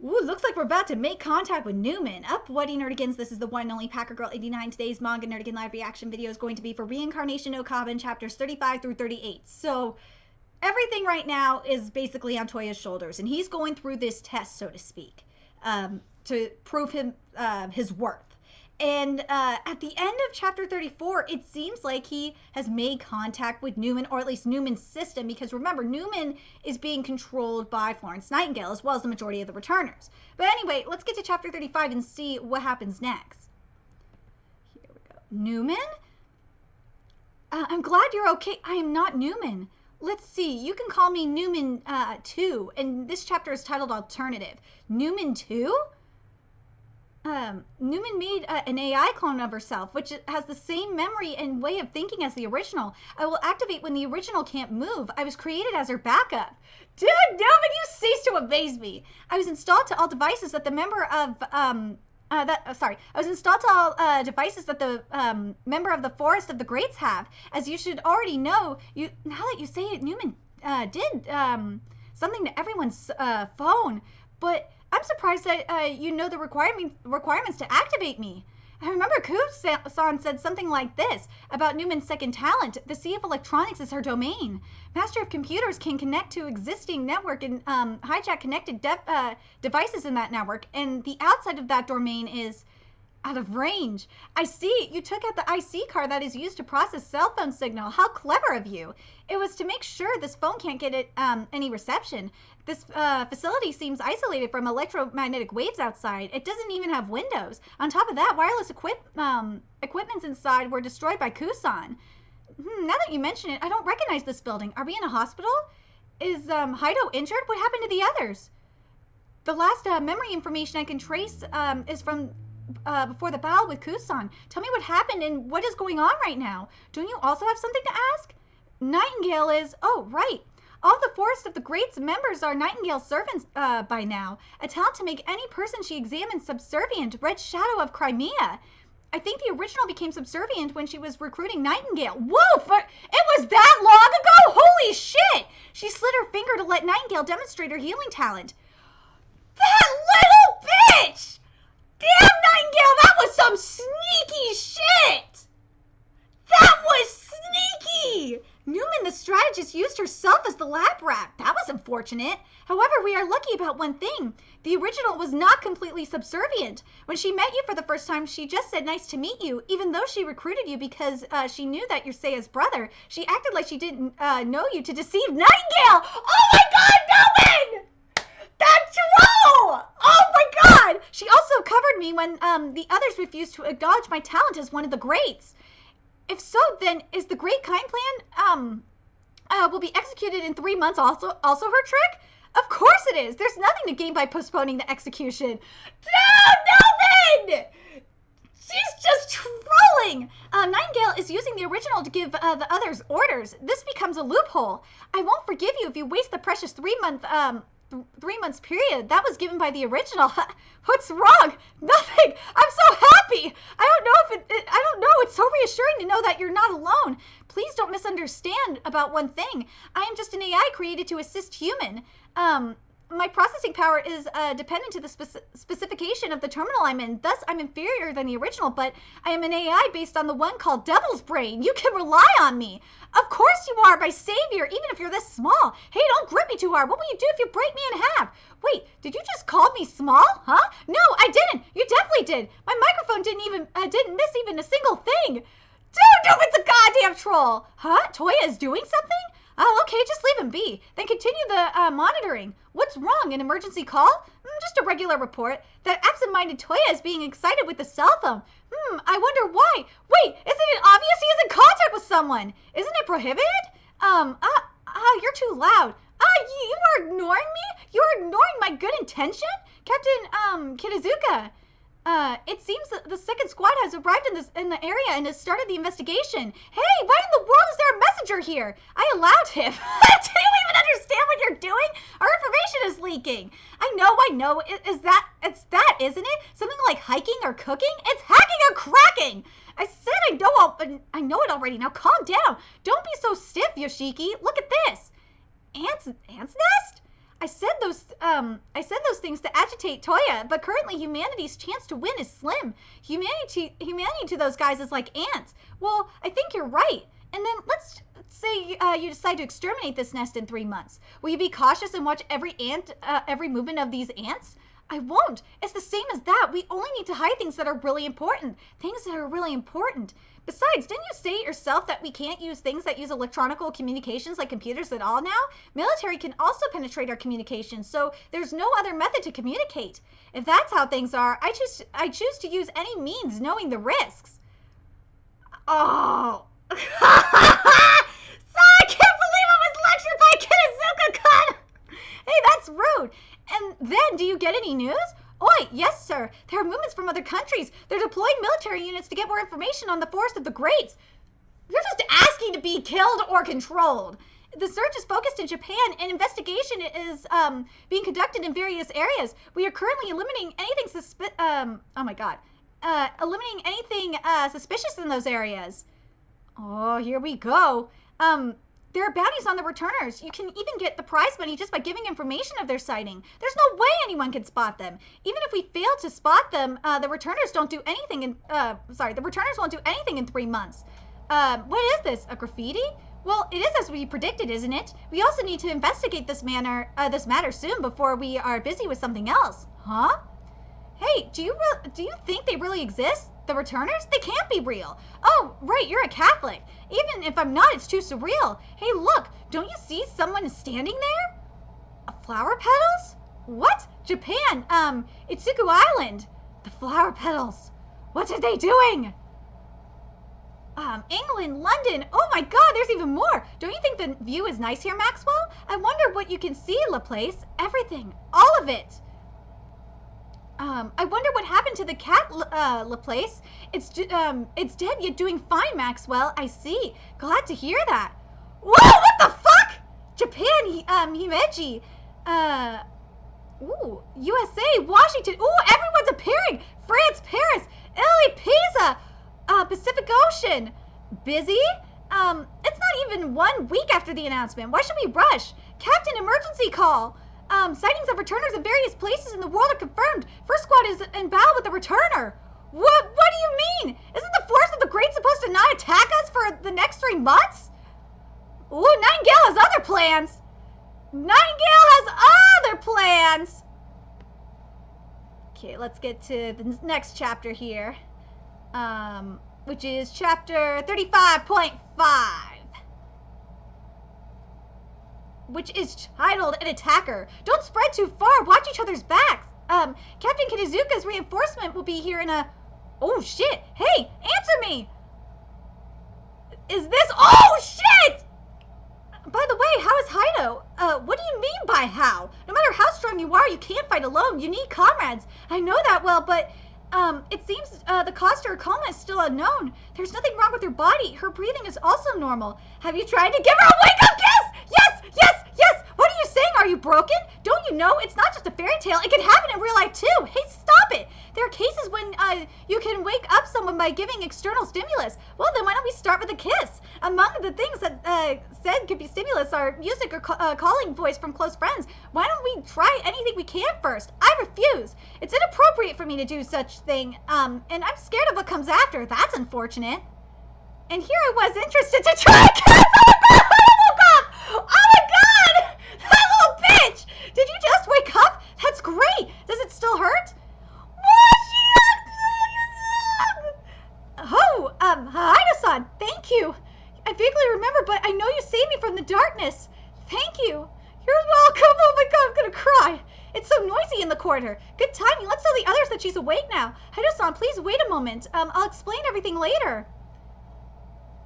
Ooh, looks like we're about to make contact with Newman. Up, Whatty Nerdigans? This is the one and only Packer Girl 89. Today's Manga Nerdigan live reaction video is going to be for Reincarnation no Kaben chapters 35 through 38. So everything right now is basically on TOUYA'S shoulders, and he's going through this test, so to speak, to prove his worth. And at the end of chapter 34, it seems like he has made contact with Newman, or at least Newman's system, because remember, Newman is being controlled by Florence Nightingale, as well as the majority of the returners. But anyway, let's get to chapter 35 and see what happens next. Here we go. Newman? I'm glad you're okay. I am not Newman. Let's see, you can call me Newman 2, and this chapter is titled Alternative. Newman 2? Newman made an AI clone of herself, which has the same memory and way of thinking as the original. I will activate when the original can't move. I was created as her backup. Dude, Newman, you cease to amaze me. I was installed to all devices that the member of, I was installed to all devices that the member of the Forest of the Greats have. As you should already know, now that you say it, Newman did something to everyone's phone, but I'm surprised that you know the requirements to activate me. I remember Kusan said something like this about Newman's second talent. The Sea of Electronics is her domain. Master of Computers can connect to existing network and hijack connected devices in that network, and the outside of that domain is out of range. I see. You took out the IC card that is used to process cell phone signal. How clever of you. It was to make sure this phone can't get any reception. This facility seems isolated from electromagnetic waves outside. It doesn't even have windows. On top of that, wireless equipments inside were destroyed by Kusan. Now that you mention it, I don't recognize this building. Are we in a hospital? Is Haido injured? What happened to the others? The last memory information I can trace is from before the battle with Kusan. Tell me what happened and what is going on right now. Don't you also have something to ask? Nightingale is... Oh, right. All the Forest of the Greats members are Nightingale's servants by now. A talent to make any person she examines subservient. Red Shadow of Crimea. I think the original became subservient when she was recruiting Nightingale. Whoa! It was that long ago? Holy shit! She slid her finger to let Nightingale demonstrate her healing talent. That little bitch! Damn, Nightingale, that was some sneaky shit! That was sneaky! Newman, the strategist, used herself as the lab rat. That was unfortunate. However, we are lucky about one thing. The original was not completely subservient. When she met you for the first time, she just said, nice to meet you. Even though she recruited you because she knew that you're Seiya's brother, she acted like she didn't know you to deceive Nightingale! Oh my god, Newman! That's true! Oh my god! She also covered me when the others refused to acknowledge my talent as one of the greats. If so, then is the Great Kind Plan will be executed in 3 months also her trick? Of course it is. There's nothing to gain by postponing the execution. No, Newman! She's just trolling! Nightingale is using the original to give the others orders. This becomes a loophole. I won't forgive you if you waste the precious 3 months period that was given by the original. What's wrong? Nothing. I'm so happy. I don't know. It's so reassuring to know that you're not alone. Please don't misunderstand about one thing. I am just an AI created to assist human. My processing power is dependent to the specification of the terminal I'm in. Thus, I'm inferior than the original, but I am an AI based on the one called Devil's Brain. You can rely on me. Of course you are, my savior, even if you're this small. Hey, don't grip me too hard. What will you do if you break me in half? Wait, did you just call me small? Huh? No, I didn't. You definitely did. My microphone didn't miss even a single thing. Dude, Newman's a goddamn troll. Huh? TOUYA is doing something? Oh, okay, just leave him be. Then continue the monitoring. What's wrong? An emergency call? Just a regular report. That absent-minded TOUYA is being excited with the cell phone. I wonder why. Wait, isn't it obvious he is in contact with someone? Isn't it prohibited? You're too loud. You are ignoring me? You are ignoring my good intention? Captain, Kitazuka. It seems that the second squad has arrived in the area and has started the investigation. Hey, why in the world is there a messenger here? I allowed him. Do you even understand what you're doing? Our information is leaking. I know. It's that, isn't it? Something like hiking or cooking? It's hacking or cracking. I said I know it already. Now calm down. Don't be so stiff, Yoshiki. Look at this. Ant's nest? I said those things to agitate Toya, but currently humanity's chance to win is slim. Humanity to those guys is like ants. Well, I think you're right. And then let's say you decide to exterminate this nest in 3 months. Will you be cautious and watch every movement of these ants? I won't. It's the same as that. We only need to hide things that are really important. Things that are really important. Besides, didn't you say it yourself that we can't use things that use electronical communications like computers at all now? Military can also penetrate our communications, so there's no other method to communicate. If that's how things are, I choose to use any means knowing the risks. Oh. So I can't believe I was lectured by Kinizuka-kun! Hey, that's rude. And then, do you get any news? Oi, yes, sir. There are movements from other countries. They're deploying military units to get more information on the Forest of the Greats. You're just asking to be killed or controlled. The search is focused in Japan, and investigation is being conducted in various areas. We are currently eliminating anything eliminating anything suspicious in those areas. Oh, here we go. There are bounties on the returners. You can even get the prize money just by giving information of their sighting. There's no way anyone can spot them. Even if we fail to spot them, the returners won't do anything in 3 months. What is this? A graffiti? Well, it is as we predicted, isn't it? We also need to investigate this matter soon before we are busy with something else. Huh? Hey, do you think they really exist? The returners? They can't be real. Oh, right, you're a Catholic. Even if I'm not, it's too surreal. Hey, look, don't you see someone standing there? Flower petals? What? Japan, Itsuku Island. The flower petals. What are they doing? England, London. Oh my God, there's even more. Don't you think the view is nice here, Maxwell? I wonder what you can see, Laplace. Everything. All of it. I wonder what happened to the cat, Laplace. It's dead, yet doing fine, Maxwell. I see. Glad to hear that. Whoa, what the fuck? Japan, Himeji. Ooh, USA, Washington. Ooh, everyone's appearing. France, Paris, Italy, Pisa, Pacific Ocean. Busy? It's not even 1 week after the announcement. Why should we rush? Captain, emergency call. Sightings of returners in various places in the world are confirmed. First squad is in battle with the returner. What do you mean? Isn't the Force of the Great supposed to not attack us for the next 3 months? Ooh, Nightingale has other plans. Nightingale has other plans. Okay, let's get to the next chapter here. Which is chapter 35.5. Which is titled An Attacker. Don't spread too far. Watch each other's backs. Captain Kinizuka's reinforcement will be here in a... Oh, shit. Hey, answer me. Is this... Oh, shit! By the way, how is Haido? What do you mean by how? No matter how strong you are, you can't fight alone. You need comrades. I know that well, but... it seems the cause to her coma is still unknown. There's nothing wrong with her body. Her breathing is also normal. Have you tried to give her a wake-up kiss? Yes, yes, yes. What are you saying? Are you broken? Don't you know? It's not just a fairy tale. It can happen in real life, too. Hey, stop it. There are cases when you can wake up someone by giving external stimulus. Well, then why don't we start with a kiss? Among the things that said could be stimulus are music or calling voice from close friends. Why don't we try anything we can first? I refuse. It's inappropriate for me to do such thing, and I'm scared of what comes after. That's unfortunate. And here I was interested to try a kiss. Oh my God! That little bitch! Did you just wake up? That's great. Does it still hurt? Oh, Haida-san, thank you. I vaguely remember, but I know you saved me from the darkness. Thank you. You're welcome. Oh my God, I'm gonna cry. It's so noisy in the corridor. Good timing. Let's tell the others that she's awake now. Haida-san, please wait a moment. I'll explain everything later.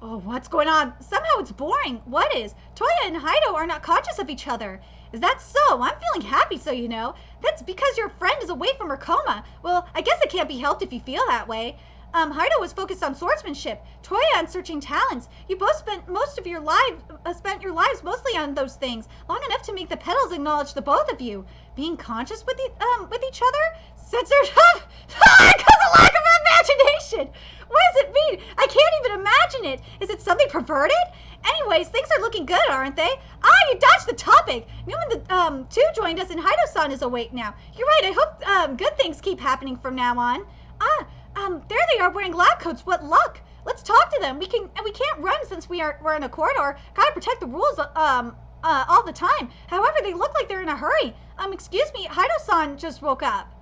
Oh, what's going on? Somehow it's boring. What is? Toya and Haido are not conscious of each other. Is that so? I'm feeling happy, so you know. That's because your friend is away from her coma. Well, I guess it can't be helped if you feel that way. Haido was focused on swordsmanship, Toya on searching talents. You both spent most of your lives mostly on those things, long enough to make the petals acknowledge the both of you. Being conscious with each other? Censored because of lack of imagination. What does it mean? I can't even imagine it. Is it something perverted? Anyways, things are looking good, aren't they? Ah, you dodged the topic. Newman too joined us, and Haido-san is awake now. You're right. I hope good things keep happening from now on. There they are wearing lab coats. What luck! Let's talk to them. We can't run since we're in a corridor. Gotta protect the rules all the time. However, they look like they're in a hurry. Excuse me, Haido-san just woke up.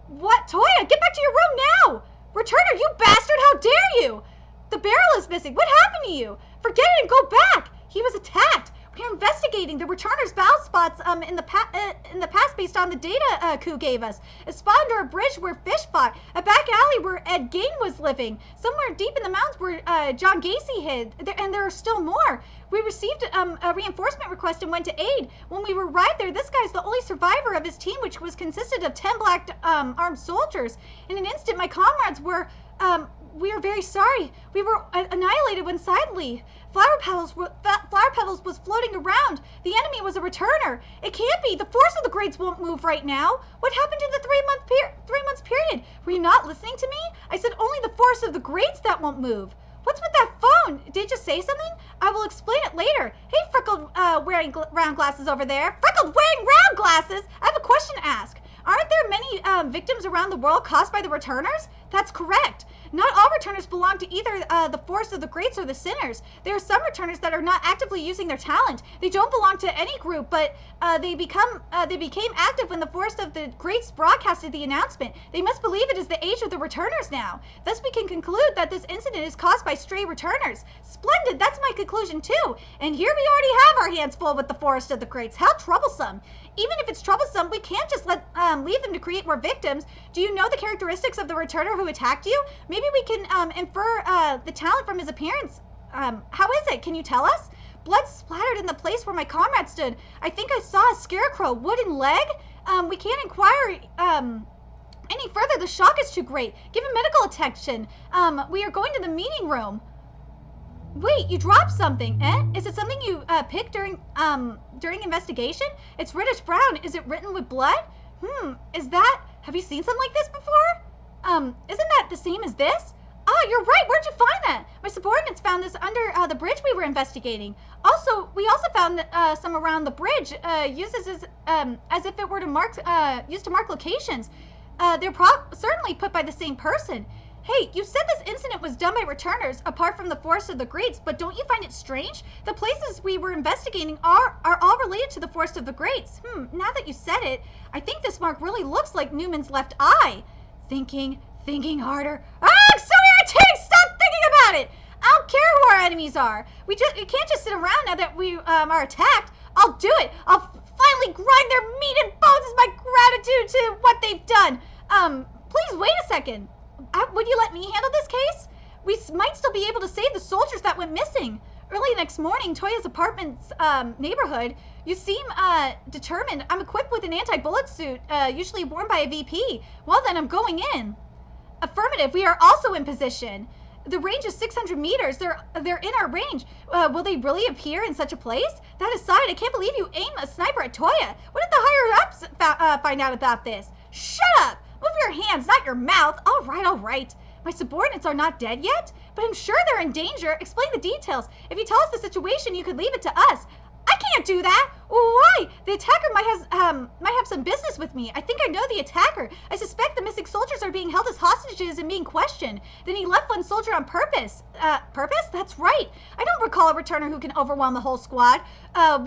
What, Toya? Get back to your room now! Returner, you bastard! How dare you! The barrel is missing. What happened to you? Forget it and go back. He was attacked. We're investigating the returner's battle spots in the past based on the data Ku gave us. A spot under a bridge where fish fought. A back alley where Ed Gain was living. Somewhere deep in the mountains where John Gacy hid. And there are still more. We received a reinforcement request and went to aid. When we arrived there, this guy's the only survivor of his team, which was consisted of 10 black armed soldiers. In an instant, my comrades were... we are very sorry. We were annihilated when silently. Flower petals was floating around. The enemy was a returner. It can't be. The force of the grades won't move right now. What happened to the 3 months period? Were you not listening to me? I said only the force of the grades that won't move. What's with that phone? Did you just say something? I will explain it later. Hey, freckled wearing round glasses over there. Freckled wearing round glasses? I have a question to ask. Aren't there many victims around the world caused by the returners? That's correct. Not all returners belong to either the force of the greats or the sinners. There are some returners that are not actively using their talent. They don't belong to any group, but they became active when the force of the greats broadcasted the announcement. They must believe it is the age of the returners now. Thus we can conclude that this incident is caused by stray returners. Splendid, that's my conclusion too. And here we already have our hands full with the forest of the greats. How troublesome. Even if it's troublesome, we can't just leave them to create more victims. Do you know the characteristics of the returner who attacked you? Maybe we can infer the talent from his appearance. How is it? Can you tell us? Blood splattered in the place where my comrade stood. I think I saw a scarecrow. Wooden leg? We can't inquire any further. The shock is too great. Give him medical attention. We are going to the meeting room. Wait, you dropped something, eh? Is it something you picked during investigation? It's reddish brown. Is it written with blood? Have you seen something like this before? Isn't that the same as this? Oh, you're right. Where'd you find that? My subordinates found this under the bridge we were investigating. We also found some around the bridge, used as if it were used to mark locations. They're certainly put by the same person. Hey, you said this incident was done by returners, apart from the force of the greats, but don't you find it strange? The places we were investigating are all related to the force of the greats. Now that you said it, I think this mark really looks like Newman's left eye. Thinking harder. I'm so irritating! Stop thinking about it! I don't care who our enemies are. We can't just sit around now that we are attacked. I'll do it. I'll finally grind their meat and bones as my gratitude to what they've done. Please wait a second. Would you let me handle this case? We might still be able to save the soldiers that went missing. Early next morning, Toya's apartment's neighborhood. You seem determined. I'm equipped with an anti-bullet suit, usually worn by a VP. Well then, I'm going in. Affirmative, we are also in position. The range is 600 meters. They're in our range. Will they really appear in such a place? That aside, I can't believe you aim a sniper at Toya. What did the higher-ups find out about this? Shut up! Move your hands, not your mouth. All right. My subordinates are not dead yet, but I'm sure they're in danger. Explain the details. If you tell us the situation, you could leave it to us. I can't do that. Why? The attacker might have some business with me. I think I know the attacker. I suspect the missing soldiers are being held as hostages and being questioned. Then he left one soldier on purpose. Purpose? That's right. I don't recall a returner who can overwhelm the whole squad. A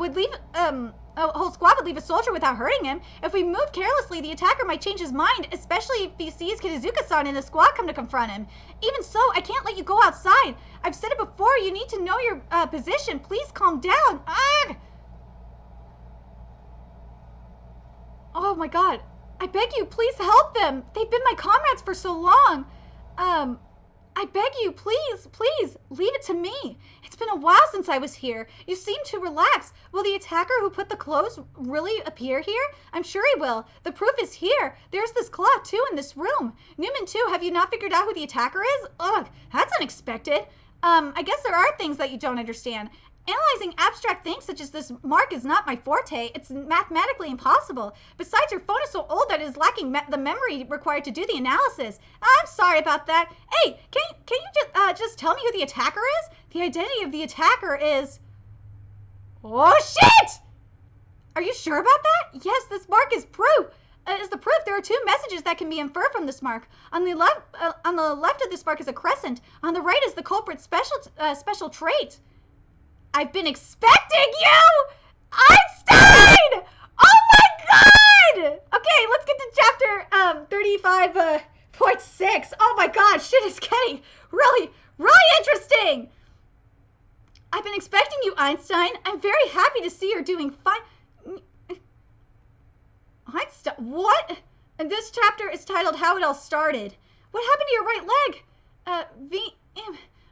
whole squad would leave a soldier without hurting him. If we move carelessly, the attacker might change his mind, especially if he sees Kitazuka-san and the squad come to confront him. Even so, I can't let you go outside. I've said it before, you need to know your position. Please calm down. Ugh! Oh my god. I beg you, please help them. They've been my comrades for so long. I beg you, please, please, leave it to me. It's been a while since I was here. You seem to relax. Will the attacker who put the clothes really appear here? I'm sure he will. The proof is here. There's this clock, too, in this room. Newman, too, have you not figured out who the attacker is? Ugh, that's unexpected. I guess there are things that you don't understand. Analyzing abstract things such as this mark is not my forte. It's mathematically impossible. Besides, your phone is so old that it is lacking the memory required to do the analysis. I'm sorry about that. Hey, can you just tell me who the attacker is? The identity of the attacker is... Oh, shit! Are you sure about that? Yes, this mark is proof. Is the proof. There are 2 messages that can be inferred from this mark. On the left of this mark is a crescent. On the right is the culprit's special trait. I've been expecting you! Einstein! Oh my god! Okay, let's get to chapter 35.6. Oh my god, shit is getting really, really interesting! I've been expecting you, Einstein. I'm very happy to see you're doing fine. Einstein, what? And this chapter is titled How It All Started. What happened to your right leg?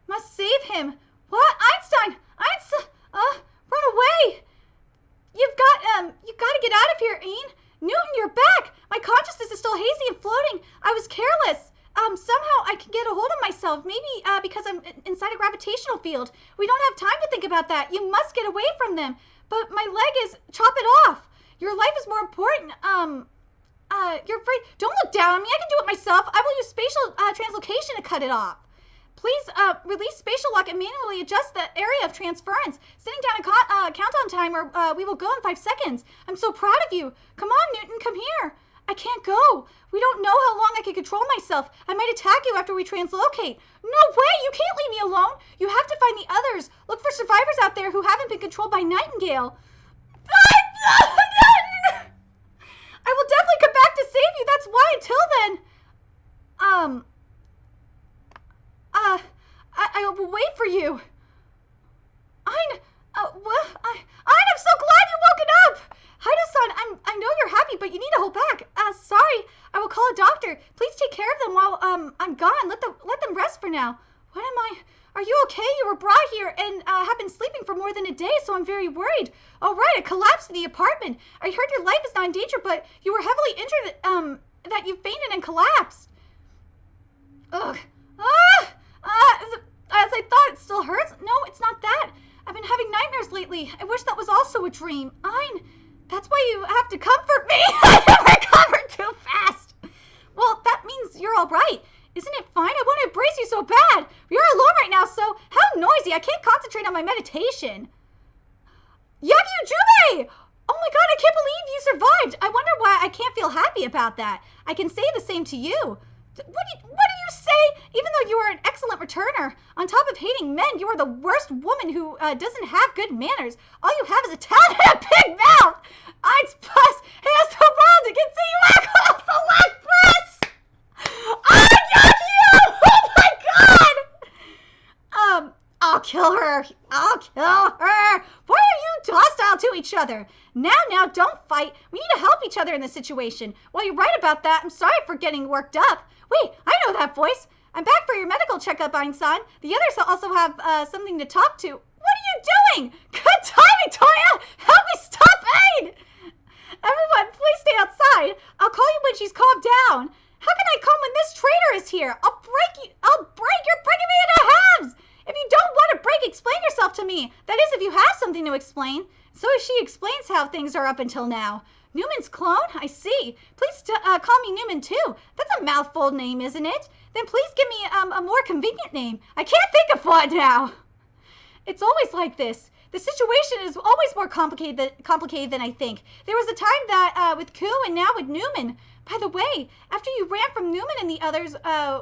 Must save him. What? Einstein! Run away! You gotta get out of here, Ian. Newton, you're back! My consciousness is still hazy and floating. I was careless. Somehow I can get a hold of myself. Maybe, because I'm inside a gravitational field. We don't have time to think about that. You must get away from them. But my leg is... Chop it off. Your life is more important. You're afraid... Don't look down on me. I can do it myself. I will use spatial translocation to cut it off. Please release spatial lock and manually adjust the area of transference. Sitting down a countdown timer, we will go in 5 seconds. I'm so proud of you. Come on, Newton, come here. I can't go. We don't know how long I can control myself. I might attack you after we translocate. No way, you can't leave me alone. You have to find the others. Look for survivors out there who haven't been controlled by Nightingale. I will definitely come back to save you. That's why until then, I will wait for you. I'm so glad you woken up. Haida-san, I know you're happy, but you need to hold back. Sorry, I will call a doctor. Please take care of them while I'm gone. Let them rest for now. What am I? Are you okay? You were brought here and have been sleeping for more than a day, so I'm very worried. All right, a collapse in the apartment. I heard your life is not in danger, but you were heavily injured. That you fainted and collapsed. Ugh. As I thought, it still hurts. No, it's not that. I've been having nightmares lately. I wish that was also a dream. That's why you have to comfort me. I recovered too fast. Well, that means you're all right. Isn't it fine? I want to embrace you so bad. You're alone right now, so how noisy. I can't concentrate on my meditation. Yagi Ujube! Oh my god, I can't believe you survived. I wonder why I can't feel happy about that. I can say the same to you. What do you say? Even though you are an excellent returner, on top of hating men, you are the worst woman who doesn't have good manners. All you have is a talent and a big mouth. Eins plus has the world to get see you off the leg press. I got you! Oh my god! I'll kill her. Why are you hostile to each other? Now, don't fight. We need to help each other in this situation. While you're right about that, I'm sorry for getting worked up. Wait, I know that voice. I'm back for your medical checkup, Einstein. The others also have something to talk to. What are you doing? Good timing, Toya! Help me stop pain! Everyone, please stay outside. I'll call you when she's calmed down. How can I come when this traitor is here? I'll break you. You're breaking me into halves. If you don't want to break, explain yourself to me. That is, if you have something to explain. So she explains how things are up until now. Newman's clone? I see. Please call me Newman too. That's a mouthful name, isn't it? Then please give me a more convenient name. I can't think of one now. It's always like this. The situation is always more complicated than I think. There was a time that with Ku and now with Newman. By the way, after you ran from Newman and the others,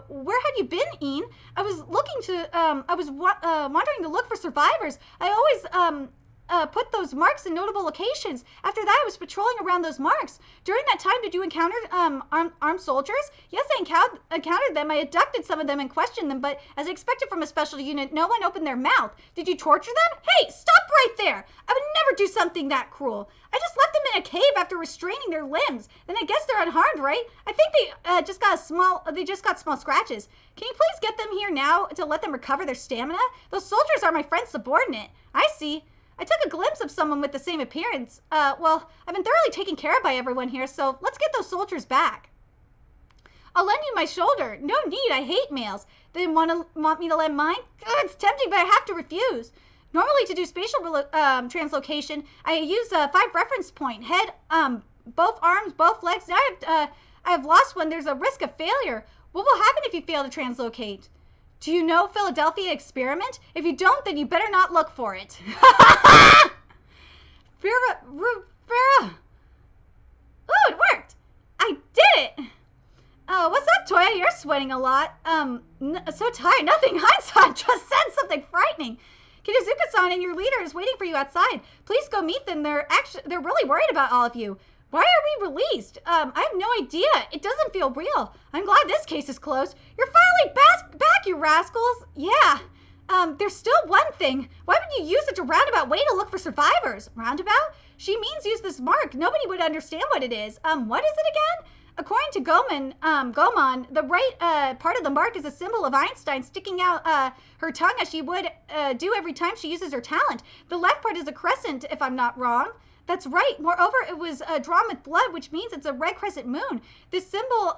where had you been, I was wandering to look for survivors. I always put those marks in notable locations. After that, I was patrolling around those marks. During that time, did you encounter armed soldiers? Yes, I encountered them. I abducted some of them and questioned them, but as I expected from a special unit, no one opened their mouth. Did you torture them? Hey, stop right there! I would never do something that cruel. I just left them in a cave after restraining their limbs. Then I guess they're unharmed, right? I think they just got small scratches. Can you please get them here now to let them recover their stamina? Those soldiers are my friend's subordinate. I see. I took a glimpse of someone with the same appearance. Well, I've been thoroughly taken care of by everyone here, so let's get those soldiers back. I'll lend you my shoulder. No need, I hate males. They didn't want me to lend mine? It's tempting, but I have to refuse. Normally, to do spatial translocation, I use 5 reference point. Head, both arms, both legs. Now I've lost one. There's a risk of failure. What will happen if you fail to translocate? Do you know Philadelphia experiment? If you don't, then you better not look for it. Farrah. Oh, it worked. I did it. Oh, what's up, Toya? You're sweating a lot. So tired. Nothing. Hindsight just said something frightening. Kitazuka-san and your leader is waiting for you outside. Please go meet them. They're really worried about all of you. Why are we released? I have no idea. It doesn't feel real. I'm glad this case is closed. You're finally back, you rascals. Yeah. There's still one thing. Why would you use such a roundabout way to look for survivors? Roundabout? She means use this mark. Nobody would understand what it is. What is it again? According to Gomon, the right part of the mark is a symbol of Einstein sticking out her tongue as she would do every time she uses her talent. The left part is a crescent, if I'm not wrong. That's right. Moreover, it was drawn with blood, which means it's a red crescent moon. This symbol,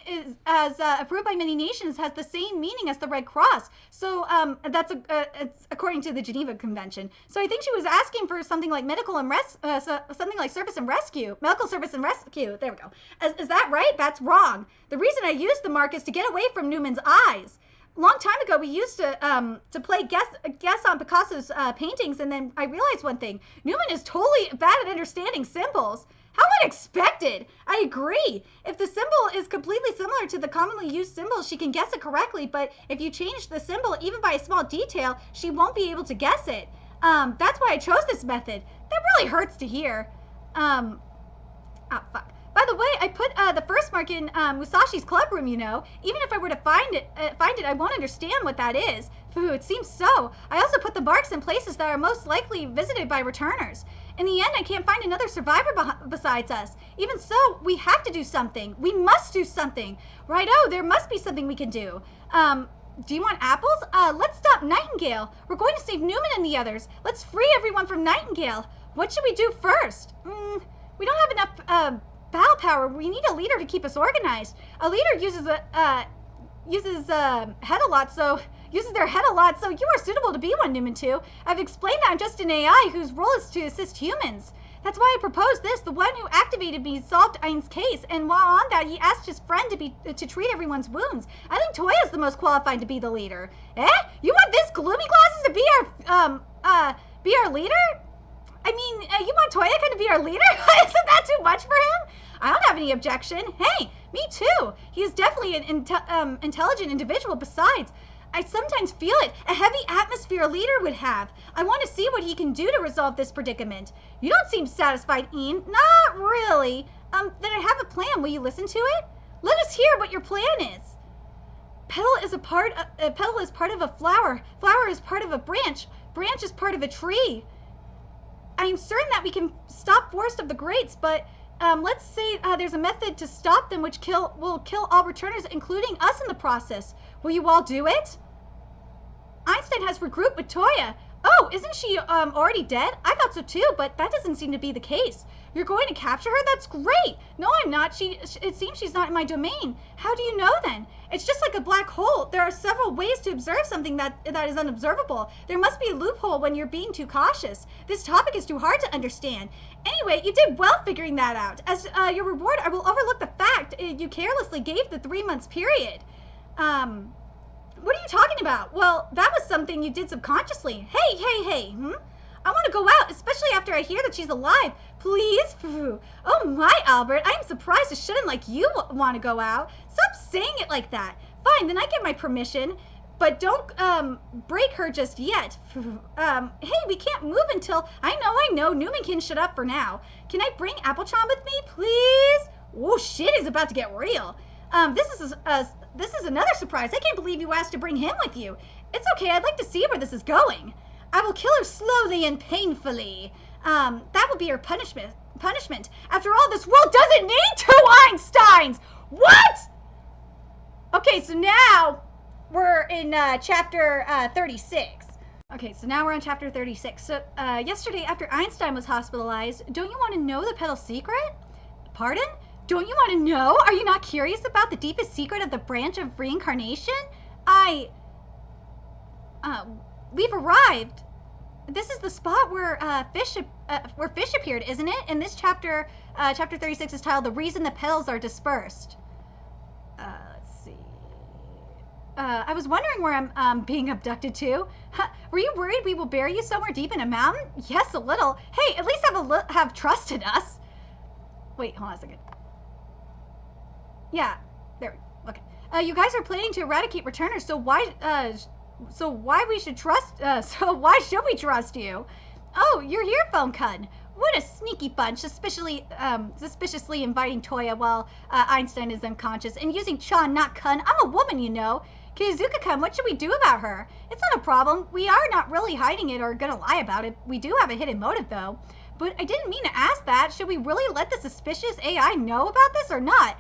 is as approved by many nations, has the same meaning as the Red Cross. So that's it's according to the Geneva Convention. So I think she was asking for something like medical and something like service and rescue, medical service and rescue. There we go. Is that right? That's wrong. The reason I used the mark is to get away from Newman's eyes. Long time ago, we used to play guess on Picasso's paintings, and then I realized one thing. Newman is totally bad at understanding symbols. How unexpected! I agree. If the symbol is completely similar to the commonly used symbols, she can guess it correctly, but if you change the symbol even by a small detail, she won't be able to guess it. That's why I chose this method. That really hurts to hear. Oh, fuck. By the way, I put the first mark in Musashi's club room, you know. Even if I were to find it, I won't understand what that is. Phew, it seems so. I also put the marks in places that are most likely visited by returners. In the end, I can't find another survivor besides us. Even so, we have to do something. We must do something. Righto, there must be something we can do. Do you want apples? Let's stop Nightingale. We're going to save Newman and the others. Let's free everyone from Nightingale. What should we do first? We don't have enough battle power. We need a leader to keep us organized. A leader uses their head a lot, so you are suitable to be one, Newman too. I've explained that I'm just an AI whose role is to assist humans. That's why I proposed this. The one who activated me solved Ain's case, and while on that, he asked his friend to treat everyone's wounds. I think Toya's the most qualified to be the leader. You want this gloomy glasses to be our leader? I mean, you want Toya to be our leader? Isn't that too much for him? I don't have any objection. Hey, me too. He is definitely an intelligent individual. Besides, I sometimes feel it. A heavy atmosphere a leader would have. I want to see what he can do to resolve this predicament. You don't seem satisfied, Ian. Not really. Then I have a plan. Will you listen to it? Let us hear what your plan is. Petal is part of a flower. Flower is part of a branch. Branch is part of a tree. I am certain that we can stop Forest of the Greats, but let's say there's a method to stop them which will kill all returners, including us in the process. Will you all do it? Einstein has regrouped with Toya. Oh, isn't she already dead? I thought so too, but that doesn't seem to be the case. You're going to capture her? That's great. No, I'm not. It seems she's not in my domain. How do you know then? It's just like a black hole. There are several ways to observe something that is unobservable. There must be a loophole when you're being too cautious. This topic is too hard to understand. Anyway, you did well figuring that out. As your reward, I will overlook the fact you carelessly gave the 3 months period. What are you talking about? Well, that was something you did subconsciously. Hey, I want to go out, especially after I hear that she's alive. Please? Oh my, Albert, I am surprised a shouldn't like you want to go out. Stop saying it like that. Fine, then I get my permission. But don't break her just yet. Hey, we can't move until... I know. Newman can shut up for now. Can I bring Applechan with me, please? Oh, shit is about to get real. This is another surprise. I can't believe you asked to bring him with you. It's okay. I'd like to see where this is going. I will kill her slowly and painfully. That will be her punishment. After all, this world doesn't need 2 Einsteins. What? Okay, so now we're in chapter 36. Okay, so now we're on chapter 36. So yesterday, after Einstein was hospitalized, don't you want to know the pedal's secret? Pardon? Don't you want to know? Are you not curious about the deepest secret of the branch of reincarnation? We've arrived. This is the spot where fish appeared, isn't it? And this chapter, chapter 36, is titled "The Reason the Petals Are Dispersed." Let's see. I was wondering where I'm being abducted to. Were you worried we will bury you somewhere deep in a mountain? Yes, a little. Hey, at least have trust in us. Wait, hold on a second. Yeah, there. Okay. You guys are planning to eradicate returners, so why should we trust you? Oh, you're here, Phone Kun. What a sneaky bunch, suspiciously inviting Toya while Einstein is unconscious and using Chan, not Kun. I'm a woman, you know. Kizuka-kun, what should we do about her? It's not a problem. We are not really hiding it or gonna lie about it. We do have a hidden motive, though. But I didn't mean to ask that. Should we really let the suspicious AI know about this or not?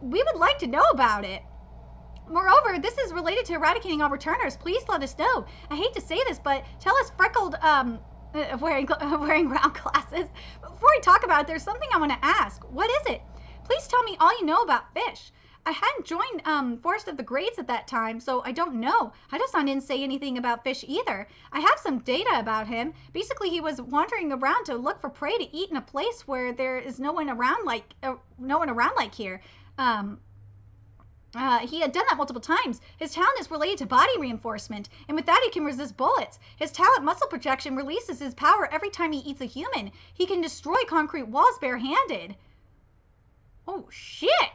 We would like to know about it. Moreover, this is related to eradicating all returners. Please let us know. I hate to say this, but tell us freckled, wearing round glasses. Before we talk about it, there's something I want to ask. What is it? Please tell me all you know about fish. I hadn't joined Forest of the Greats at that time, so I don't know. Hato-san didn't say anything about fish either. I have some data about him. Basically, he was wandering around to look for prey to eat in a place where there is no one around like here. He had done that multiple times. His talent is related to body reinforcement, and with that he can resist bullets. His talent, muscle projection, releases his power every time he eats a human. He can destroy concrete walls barehanded. Oh, shit!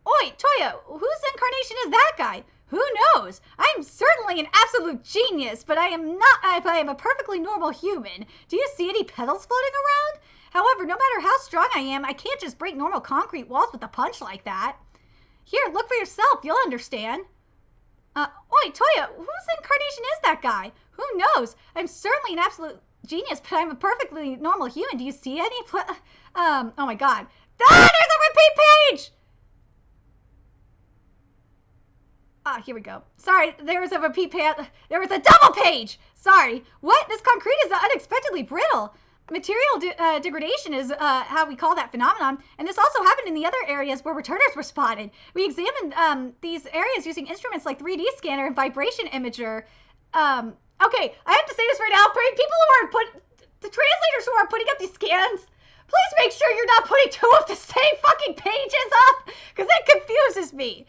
Oi, Toya, whose incarnation is that guy? Who knows? I am certainly an absolute genius, but I am a perfectly normal human. Do you see any petals floating around? However, no matter how strong I am, I can't just break normal concrete walls with a punch like that. Here, look for yourself. You'll understand. Oi, Toya, whose incarnation is that guy? Who knows? I'm certainly an absolute genius, but I'm a perfectly normal human. Do you see any oh my god. Ah, there's a repeat page! Ah, here we go. Sorry, there was a repeat page. There was a double page! Sorry. What? This concrete is unexpectedly brittle. Material degradation is how we call that phenomenon, and this also happened in the other areas where returners were spotted. We examined these areas using instruments like 3D scanner and vibration imager. Okay, I have to say this right now, for the translators who are putting up these scans, please make sure you're not putting 2 of the same fucking pages up, because that confuses me.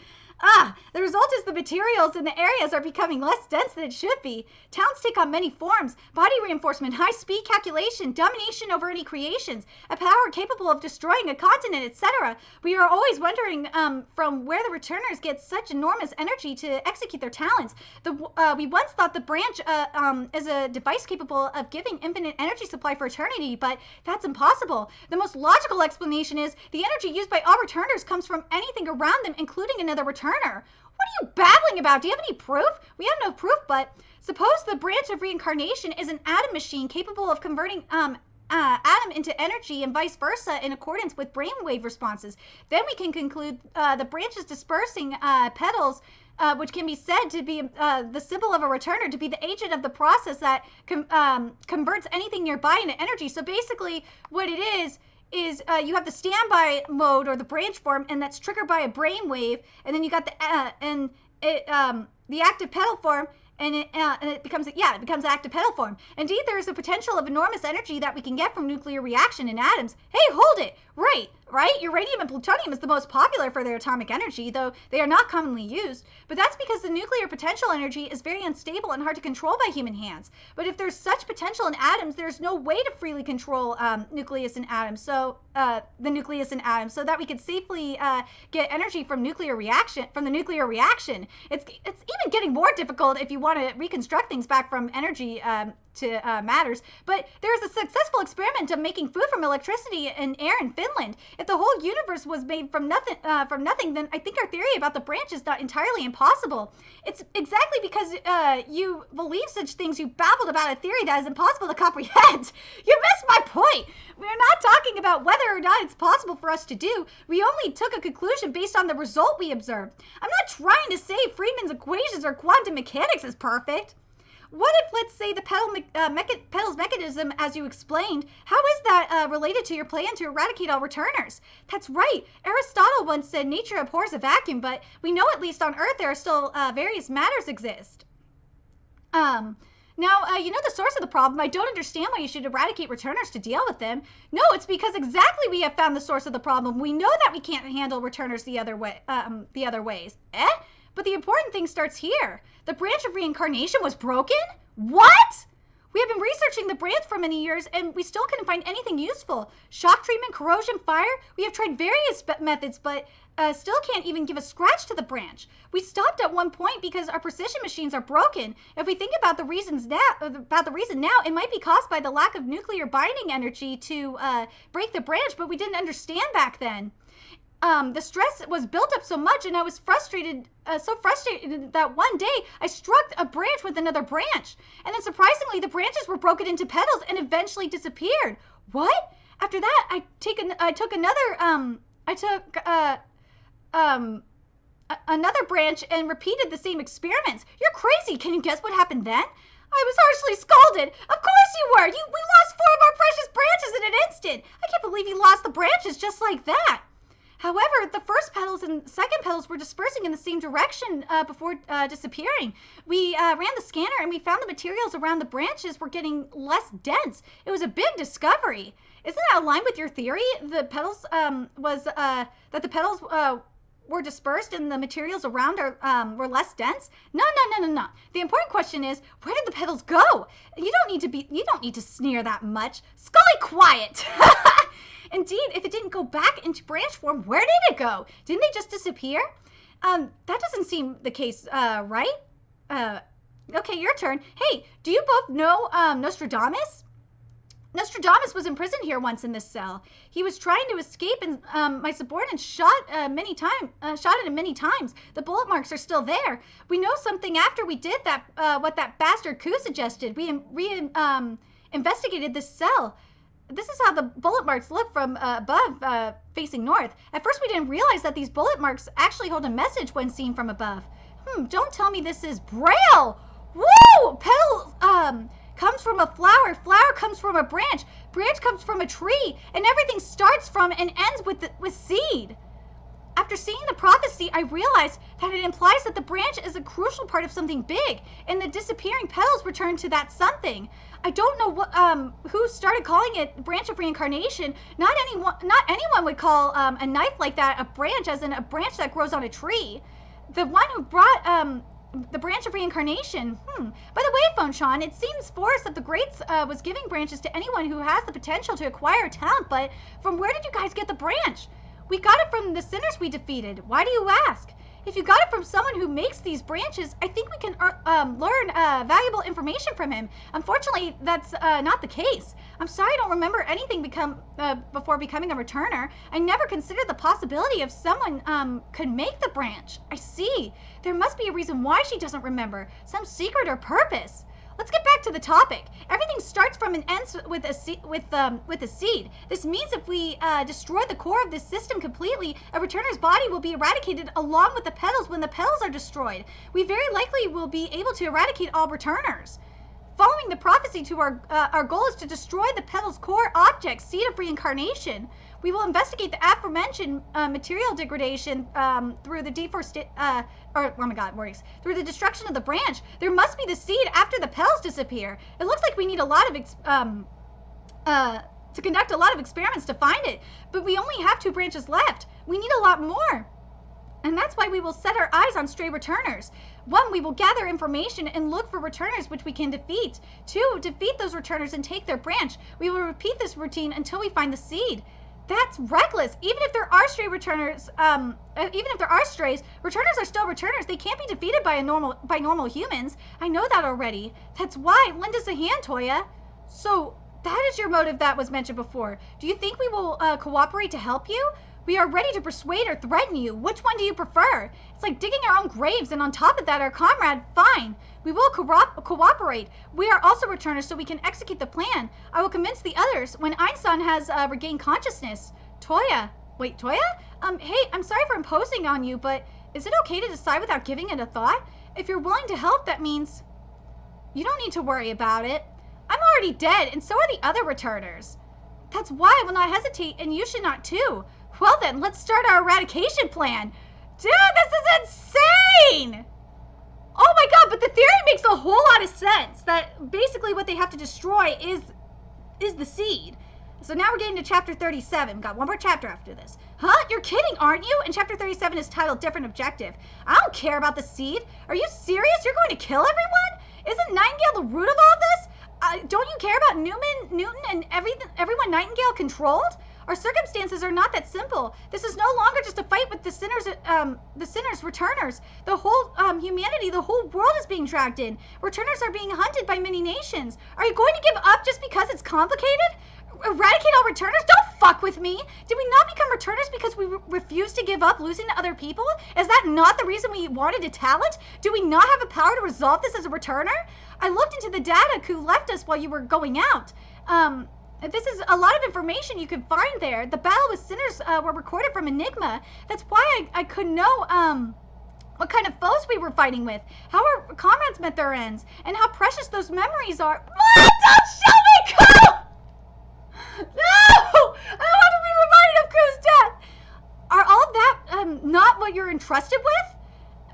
The result is the materials in the areas are becoming less dense than it should be. Towns take on many forms: body reinforcement, high-speed calculation, domination over any creations, a power capable of destroying a continent, etc. We are always wondering from where the returners get such enormous energy to execute their talents. We once thought the branch is a device capable of giving infinite energy supply for eternity, but that's impossible. The most logical explanation is the energy used by all returners comes from anything around them, including another returner. What are you babbling about? Do you have any proof? We have no proof, but suppose the branch of reincarnation is an atom machine capable of converting atom into energy and vice versa in accordance with brainwave responses. Then we can conclude the branch is dispersing petals, which can be said to be the symbol of a returner, to be the agent of the process that converts anything nearby into energy. So basically what it is you have the standby mode or the branch form, and that's triggered by a brain wave, and then you got the active petal form, and it becomes active petal form. Indeed, there is a potential of enormous energy that we can get from nuclear reaction in atoms. Hey, hold it! Right, right? Uranium and plutonium is the most popular for their atomic energy, though they are not commonly used. But that's because the nuclear potential energy is very unstable and hard to control by human hands. But if there's such potential in atoms, there's no way to freely control nucleus in atoms. So the nucleus in atoms, so that we could safely get energy from the nuclear reaction. It's even getting more difficult if you want to reconstruct things back from energy to matters. But there's a successful experiment of making food from electricity and air in Finland. If the whole universe was made from nothing, then I think our theory about the branch is not entirely impossible. It's exactly because you believe such things you babbled about a theory that is impossible to comprehend. You missed my point. We're not talking about whether or not it's possible for us to do. We only took a conclusion based on the result we observed. I'm not trying to say Friedman's equations or quantum mechanics is perfect. What if, let's say, the pedal's mechanism, as you explained, how is that related to your plan to eradicate all returners? That's right. Aristotle once said nature abhors a vacuum, but we know at least on Earth there are still various matters exist. Now, you know the source of the problem. I don't understand why you should eradicate returners to deal with them. No, it's because exactly we have found the source of the problem. We know that we can't handle returners the other ways. But the important thing starts here. The branch of reincarnation was broken? What? We have been researching the branch for many years, and we still couldn't find anything useful. Shock treatment, corrosion, fire, we have tried various methods, but still can't even give a scratch to the branch. We stopped at one point because our precision machines are broken. If we think about the reason now, it might be caused by the lack of nuclear binding energy to break the branch, but we didn't understand back then. The stress was built up so much, and I was so frustrated that one day I struck a branch with another branch. And then surprisingly, the branches were broken into petals and eventually disappeared. What? After that, I took another branch and repeated the same experiments. You're crazy. Can you guess what happened then? I was harshly scolded. Of course you were. We lost 4 of our precious branches in an instant. I can't believe you lost the branches just like that. However, the first petals and second petals were dispersing in the same direction before disappearing. We ran the scanner and we found the materials around the branches were getting less dense. It was a big discovery. Isn't that aligned with your theory? The petals were dispersed and the materials around were less dense? No. The important question is, where did the petals go? You don't need to sneer that much. Scully, quiet. Indeed, if it didn't go back into branch form, where did it go? Didn't they just disappear? That doesn't seem the case, right? Okay, your turn. Hey, do you both know Nostradamus? Nostradamus was imprisoned here once in this cell. He was trying to escape, and my subordinates shot at him many times. The bullet marks are still there. We know something after we did that. What that bastard coup suggested. We investigated this cell. This is how the bullet marks look from above, facing north. At first, we didn't realize that these bullet marks actually hold a message when seen from above. Don't tell me this is Braille. Woo! Petal comes from a flower. Flower comes from a branch. Branch comes from a tree. And everything starts from and ends with seed. After seeing the prophecy, I realized that it implies that the branch is a crucial part of something big, and the disappearing petals return to that something. I don't know who started calling it branch of reincarnation. Not anyone would call a knife like that a branch, as in a branch that grows on a tree. The one who brought the branch of reincarnation. By the way, Phone Sean, it seems Forest of the Greats was giving branches to anyone who has the potential to acquire a talent, but from where did you guys get the branch? We got it from the sinners we defeated. Why do you ask? If you got it from someone who makes these branches, I think we can learn valuable information from him. Unfortunately, that's not the case. I'm sorry I don't remember anything before becoming a returner. I never considered the possibility of someone could make the branch. I see. There must be a reason why she doesn't remember. Some secret or purpose. Let's get back to the topic. Everything starts from and ends with a seed. This means if we destroy the core of this system completely, a returner's body will be eradicated along with the petals when the petals are destroyed. We very likely will be able to eradicate all returners. Following the prophecy to our goal is to destroy the petal's core object, seed of reincarnation. We will investigate the aforementioned material degradation through the through the destruction of the branch. There must be the seed after the petals disappear. It looks like we need a lot of to conduct a lot of experiments to find it, but we only have 2 branches left. We need a lot more. And that's why we will set our eyes on stray returners. 1, we will gather information and look for returners which we can defeat. 2, defeat those returners and take their branch. We will repeat this routine until we find the seed. That's reckless. Even if there are stray returners, even if there are strays, returners are still returners. They can't be defeated by normal humans. I know that already. That's why. Lend us a hand, Toya. So that is your motive that was mentioned before. Do you think we will cooperate to help you? We are ready to persuade or threaten you. Which one do you prefer? It's like digging our own graves, and on top of that, our comrade. Fine. We will cooperate. We are also returners, so we can execute the plan. I will convince the others when Einstein has regained consciousness. Toya. Wait, Toya? Hey, I'm sorry for imposing on you, but is it okay to decide without giving it a thought? If you're willing to help, that means you don't need to worry about it. I'm already dead, and so are the other returners. That's why I will not hesitate, and you should not too. Well then, let's start our eradication plan. Dude, this is insane! Oh my god, but the theory makes a whole lot of sense. That basically what they have to destroy is the seed. So now we're getting to chapter 37. We've got 1 more chapter after this. Huh? You're kidding, aren't you? And chapter 37 is titled Different Objective. I don't care about the seed. Are you serious? You're going to kill everyone? Isn't Nightingale the root of all this? Don't you care about Newton, and everyone Nightingale controlled? Our circumstances are not that simple. This is no longer just a fight with the sinners, returners. The whole humanity, the whole world is being dragged in. Returners are being hunted by many nations. Are you going to give up just because it's complicated? Eradicate all returners? Don't fuck with me. Did we not become returners because we refused to give up losing to other people? Is that not the reason we wanted a talent? Do we not have the power to resolve this as a returner? I looked into the data Ku left us while you were going out. This is a lot of information you can find there. The battle with sinners were recorded from Enigma. That's why I could know what kind of foes we were fighting with, how our comrades met their ends, and how precious those memories are. Mom, don't show me Ku! No! I don't want to be reminded of Ku's death! Are all of that not what you're entrusted with?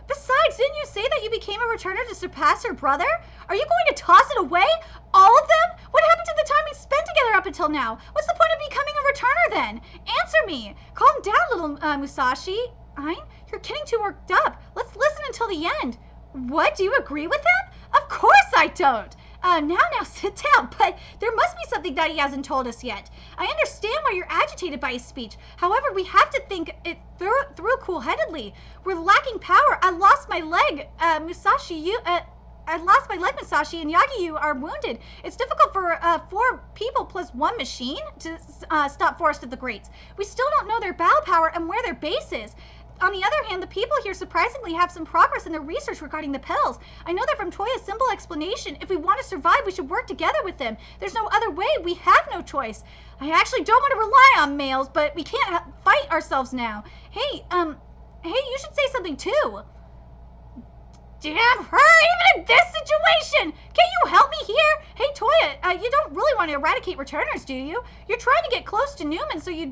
Besides, didn't you say that you became a returner to surpass your brother? Are you going to toss it away? All of them? What happened to the time we spent together up until now? What's the point of becoming a returner then? Answer me. Calm down, little Musashi. You're getting too worked up. Let's listen until the end. What? Do you agree with him? Of course I don't. Now sit down, but there must be something that he hasn't told us yet. I understand why you're agitated by his speech. However, we have to think it through cool-headedly. We're lacking power. I lost my leg, Musashi, and Yagi are wounded. It's difficult for 4 people plus 1 machine to stop Forest of the Greats. We still don't know their battle power and where their base is. On the other hand, the people here surprisingly have some progress in their research regarding the pills. I know that from Toya's simple explanation, if we want to survive, we should work together with them. There's no other way. We have no choice. I actually don't want to rely on males, but we can't fight ourselves now. Hey, you should say something too. Damn her, even in this situation! Can you help me here? Hey, Toya, you don't really want to eradicate returners, do you? You're trying to get close to Newman, so you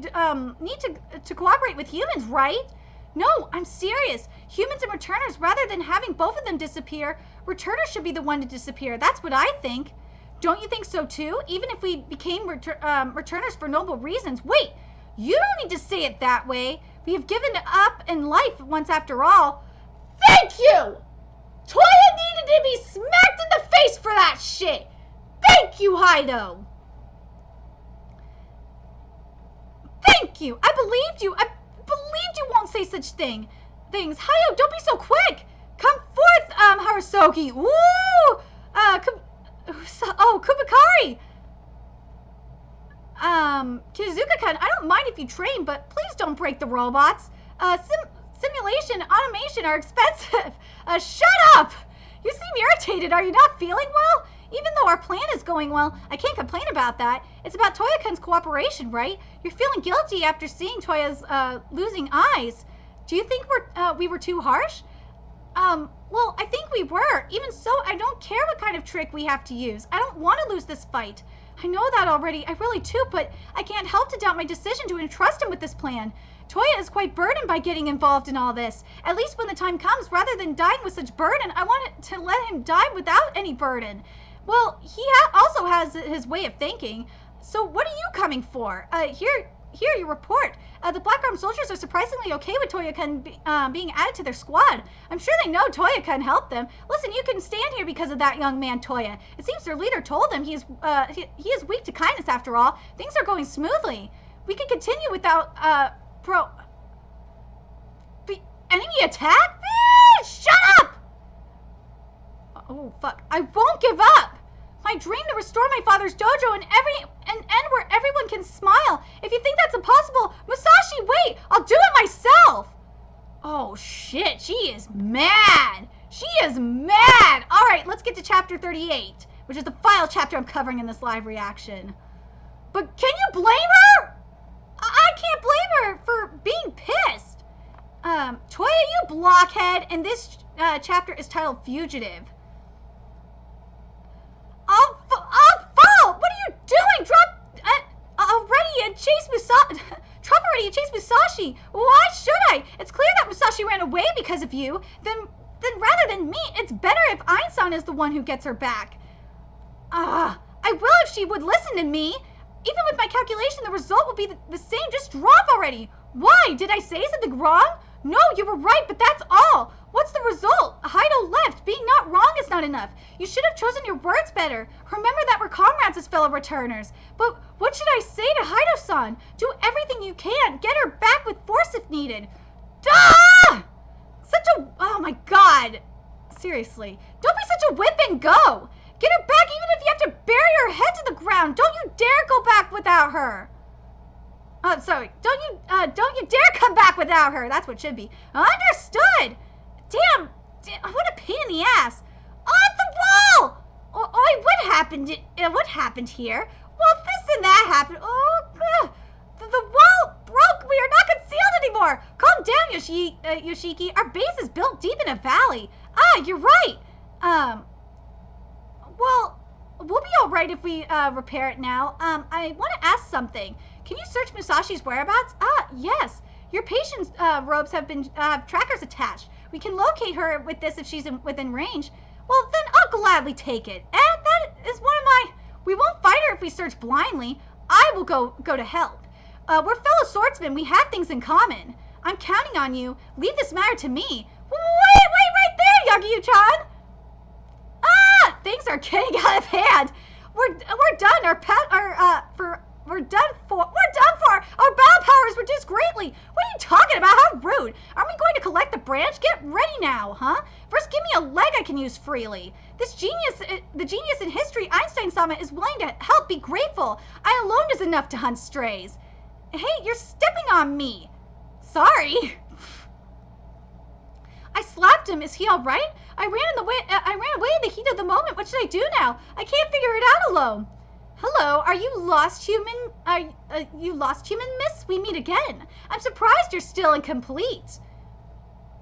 need to cooperate with humans, right? No, I'm serious. Humans and returners, rather than having both of them disappear, returners should be the one to disappear. That's what I think. Don't you think so too? Even if we became returners for noble reasons. Wait, you don't need to say it that way. We have given up in life once after all. Thank you! Toya needed to be smacked in the face for that shit! Thank you, Haido! Thank you! I believed you! I believed you won't say such things. Haido, don't be so quick! Come forth, Harasogi! Ooh! Kubikari! Kizuka-kun, I don't mind if you train, but please don't break the robots. Simulation, automation are expensive. Shut up! You seem irritated. Are you not feeling well? Even though our plan is going well, I can't complain about that. It's about Toya-kun's cooperation, right? You're feeling guilty after seeing Toya's losing eyes. Do you think we were too harsh? Well, I think we were. Even so, I don't care what kind of trick we have to use. I don't want to lose this fight. I know that already. I really do, but I can't help to doubt my decision to entrust him with this plan. Toya is quite burdened by getting involved in all this. At least when the time comes, rather than dying with such burden, I want to let him die without any burden. Well, he also has his way of thinking. So what are you coming for? Here, your report. The Black Armed Soldiers are surprisingly okay with TOUYA-kun being added to their squad. I'm sure they know TOUYA-kun helped them. Listen, you can stand here because of that young man, TOUYA. It seems their leader told them he is weak to kindness after all. Things are going smoothly. We can continue without, enemy attack? Shut up! Oh, fuck. I won't give up! My dream to restore my father's dojo and end where everyone can smile. If you think that's impossible, Musashi, wait! I'll do it myself! Oh, shit. She is mad. She is mad! Alright, let's get to chapter 38, which is the final chapter I'm covering in this live reaction. But can you blame her? I can't blame her for being pissed. TOUYA, you blockhead, and this chapter is titled Fugitive. I'll follow! What are you doing? Drop already and chase Musashi! Why should I? It's clear that Musashi ran away because of you. Then rather than me, it's better if Einstein is the one who gets her back. I will if she would listen to me. Even with my calculation, the result will be the same. Just drop already. Why? Did I say something wrong? No, you were right, but that's all. What's the result? Haido left. Being not wrong is not enough. You should have chosen your words better. Remember that we're comrades as fellow returners. But what should I say to Haido-san? Do everything you can. Get her back with force if needed. Ah! Oh my god. Seriously. Don't be such a whip and go. Get her back even if you have to bury her head to the ground. Don't you dare go back without her. Sorry. Don't you dare come back without her. That's what it should be. Understood. Damn, what a pain in the ass. On the wall! Oh, what happened here? Well, this and that happened. Oh, the wall broke. We are not concealed anymore. Calm down, Yoshiki. Our base is built deep in a valley. You're right. Well, we'll be all right if we repair it now. I want to ask something. Can you search Musashi's whereabouts? Yes. Your patient's robes have trackers attached. We can locate her with this if she's within range. Well, then I'll gladly take it. And that is one of my... We won't fight her if we search blindly. I will go to help. We're fellow swordsmen. We have things in common. I'm counting on you. Leave this matter to me. Wait right there, Yagyu-chan. Things are getting out of hand. We're done. We're done for. Our battle power is reduced greatly. What are you talking about? How rude. Aren't we going to collect the branch? Get ready now, huh? First, give me a leg I can use freely. The genius in history, Einstein-sama, is willing to help. Be grateful. I alone is enough to hunt strays. Hey, you're stepping on me. Sorry. I slapped him. Is he all right? I ran away in the heat of the moment. What should I do now? I can't figure it out alone. Hello, are you lost human? You lost human, miss? We meet again. I'm surprised you're still incomplete.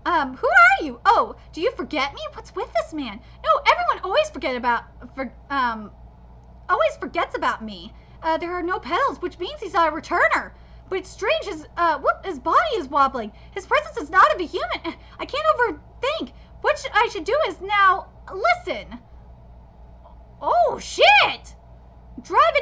Who are you? Oh, do you forget me? What's with this man? No, everyone always forgets about me. There are no petals, which means he's a returner. But it's strange, his body is wobbling. His presence is not of a human. I can't overthink. What I should do is now listen. Oh shit! Drive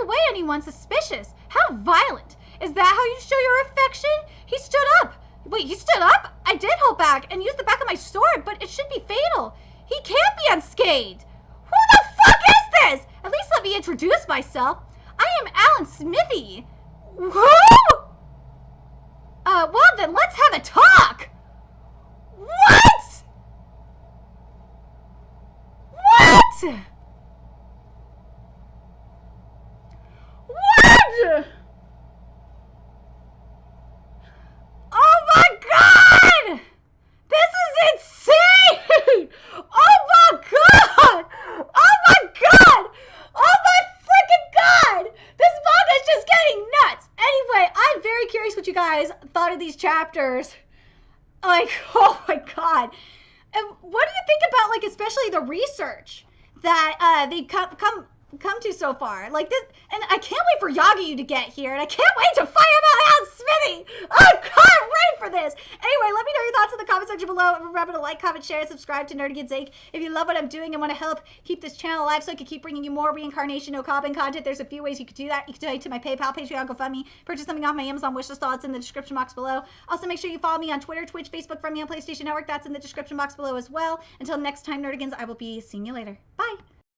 away anyone suspicious. How violent. Is that how you show your affection? He stood up. Wait, he stood up? I did hold back and used the back of my sword, but it should be fatal. He can't be unscathed. Who the fuck is this? At least let me introduce myself. I am Alan Smithy. Who? Well then, let's have a talk. What? What? What? Oh my god! This is insane! Oh my god! Oh my god! Oh my freaking god! This manga is just getting nuts! Anyway, I'm very curious what you guys thought of these chapters. Like, oh my god. And what do you think about, like, especially the research that they come come to so far. Like this, and I can't wait for Yagayu to get here, and I can't wait to fight about Aunt Smithy. I can't wait for this. Anyway, let me know your thoughts in the comment section below. And remember to like, comment, share, and subscribe to Nerdigans Inc. If you love what I'm doing and want to help keep this channel alive so I can keep bringing you more Reincarnation no Kaben content, there's a few ways you could do that. You can donate to my PayPal, Patreon, GoFundMe, purchase something off my Amazon wishlist. All it's in the description box below. Also, make sure you follow me on Twitter, Twitch, Facebook, friend me on PlayStation Network. That's in the description box below as well. Until next time, Nerdigans, I will be seeing you later. Bye.